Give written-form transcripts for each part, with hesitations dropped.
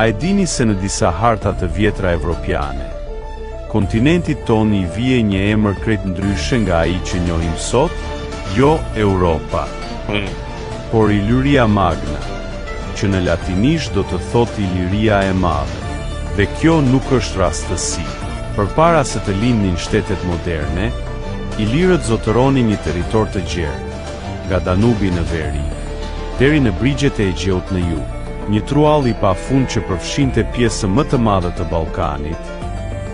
A e dini se në disa harta të vjetra evropiane, kontinentit ton I vije një emër krejt ndryshe nga ai që njohim sot? Jo Europa, por Illyria Magna, që në latinisht do të thotë Iliria e Madhe. Dhe kjo nuk është rastësi. Përpara se të lindnin shtetet moderne, ilirët zotëronin një territor të gjerë, nga Danubi në veri, deri në brigjet e Egjeut në jug, një truall I pafund që përfshinte pjesë më të madhe të Ballkanit,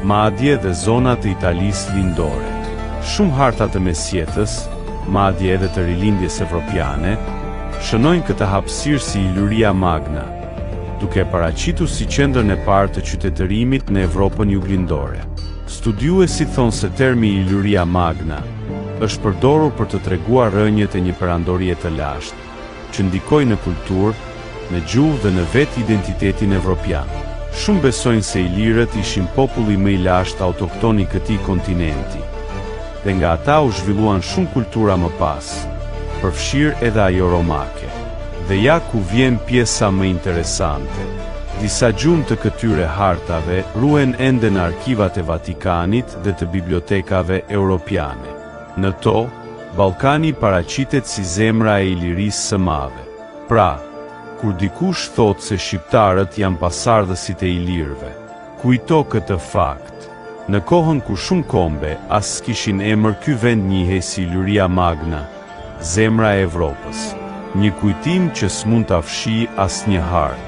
madje dhe zonat e Italisë lindore. Shumë harta të mesjetës, madje edhe të rilindjes evropiane, shënojnë këtë hapësirë si Illyria Magna, duke paraqitur si qendrën e parë të qytetërimit në Evropën juglindore. Studiuesit thonë se termi Illyria Magna është përdorur për të treguar rënjët e një perandorie të lashtë, që ndikoi në kulturë, në gjuhë dhe në vetë identitetin evropian. Shumë besojnë se ilirët ishin populli më I lashtë autokton I këtij kontinenti, dhe nga ata u zhvilluan shumë kultura më pas, përfshirë edhe ajo romake. Dhe ja ku vjen pjesa më interesante. Disa gjumë të këtyre hartave ruhen ende në arkivat e Vatikanit dhe të bibliotekave europiane. Në to, Ballkani paraqitet si zemra e Ilirisë së Madhe. Pra, kur dikush thotë se shqiptarët janë pasardhësit e ilirëve, kujto këtë fakt. Në kohën kur shumë kombe as kishin emër ky vend njihej si Illyria Magna, zemra e Evropës. Një kujtim që s'mund ta fshi asnjë hartë.